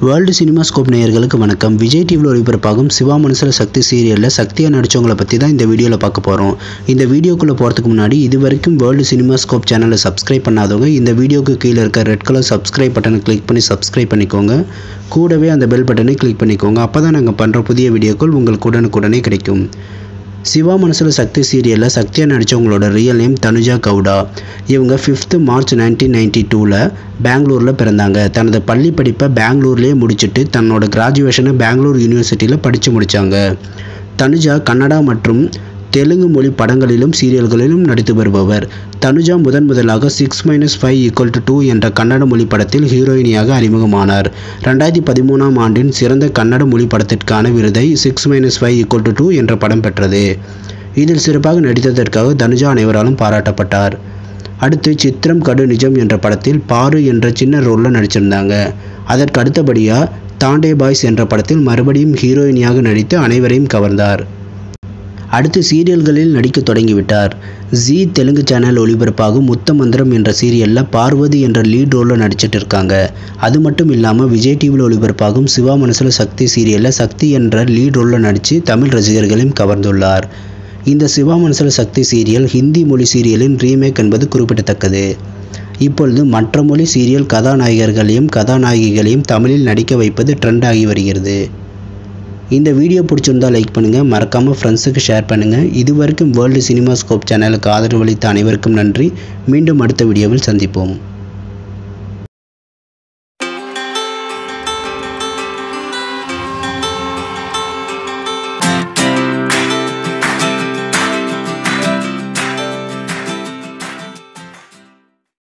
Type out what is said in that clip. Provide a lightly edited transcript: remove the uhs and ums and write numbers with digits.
World cinemascope நேயர்களுக்கு வணக்கம். விஜய் டிவியில் ஒளிபரப்பாகும் சிவா மனசுல சக்தி சீரியலில் சக்தியாக நடித்தவங்களை பற்றி தான் இந்த வீடியோவில் பார்க்க போகிறோம். இந்த வீடியோக்குள்ளே போகிறதுக்கு முன்னாடி இது வரைக்கும் வேர்ல்டு சினிமாஸ்கோப் சேனலை சப்ஸ்கிரைப் பண்ணாதவங்க இந்த வீடியோக்கு கீழே இருக்க ரெட் கலர் சப்ஸ்கிரைப் பட்டனை கிளிக் பண்ணி சப்ஸ்கிரைப் பண்ணிக்கோங்க. கூடவே அந்த பெல் பட்டனை கிளிக் பண்ணிக்கோங்க. அப்போ தான் நாங்கள் பண்ணுற புதிய வீடியோக்கள் உங்களுக்கு உடனுக்குடனே கிடைக்கும். சிவா மனசுல சக்தி சீரியலில் சக்தியாக நடித்தவங்களோட ரியல் நேம் தனுஜா கவுடா. இவங்க 5th மார்ச் 1992 பெங்களூரில் பிறந்தாங்க. தனது பள்ளி படிப்பை பெங்களூர்லேயே முடிச்சுட்டு தன்னோட கிராஜுவேஷனை பெங்களூர் யூனிவர்சிட்டியில் படித்து முடித்தாங்க. தனுஜா கன்னடா மற்றும் தெலுங்கு மொழி படங்களிலும் சீரியல்களிலும் நடித்து வருபவர். தனுஜா முதலாக 6-5 = 2 என்ற கன்னட மொழி படத்தில் ஹீரோயினியாக அறிமுகமானார். 2013 ஆண்டின் சிறந்த கன்னட மொழி படத்திற்கான விருதை 6-5 = 2 என்ற படம் பெற்றது. இதில் சிறப்பாக நடித்ததற்காக தனுஜா அனைவராலும் பாராட்டப்பட்டார். அடுத்து சித்திரம் கடு நிஜம் என்ற படத்தில் பாரு என்ற சின்ன ரோலில் நடிச்சிருந்தாங்க. அதற்கு அடுத்தபடியாக தாண்டே பாய்ஸ் என்ற படத்தில் மறுபடியும் ஹீரோயினியாக நடித்து அனைவரையும் கவர்ந்தார். அடுத்து சீரியல்களில் நடிக்க தொடங்கிவிட்டார். ஜீ தெலுங்கு சேனல் ஒளிபரப்பாகும் முத்த மந்திரம் என்ற சீரியலில் பார்வதி என்ற லீட் ரோலில் நடிச்சிட்டு இருக்காங்க. அது மட்டும் இல்லாமல் விஜய் டிவியில் ஒளிபரப்பாகும் சிவா மனசுல சக்தி சீரியலில் சக்தி என்ற லீட் ரோலில் நடித்து தமிழ் ரசிகர்களையும் கவர்ந்துள்ளார். இந்த சிவா மனசுல சக்தி சீரியல் ஹிந்தி மொழி சீரியலின் ரீமேக் என்பது குறிப்பிடத்தக்கது. இப்பொழுது மற்ற மொழி சீரியல் கதாநாயகர்களையும் கதாநாயகிகளையும் தமிழில் நடிக்க வைப்பது ட்ரெண்ட் ஆகி வருகிறது. இந்த வீடியோ பிடிச்சிருந்தால் லைக் பண்ணுங்கள், மறக்காமல் ஃப்ரெண்ட்ஸுக்கு ஷேர் பண்ணுங்கள். இதுவரைக்கும் வேர்ல்டு சினிமாஸ்கோப் சேனலுக்கு ஆதரவளித்த அனைவருக்கும் நன்றி. மீண்டும் அடுத்த வீடியோவில் சந்திப்போம்.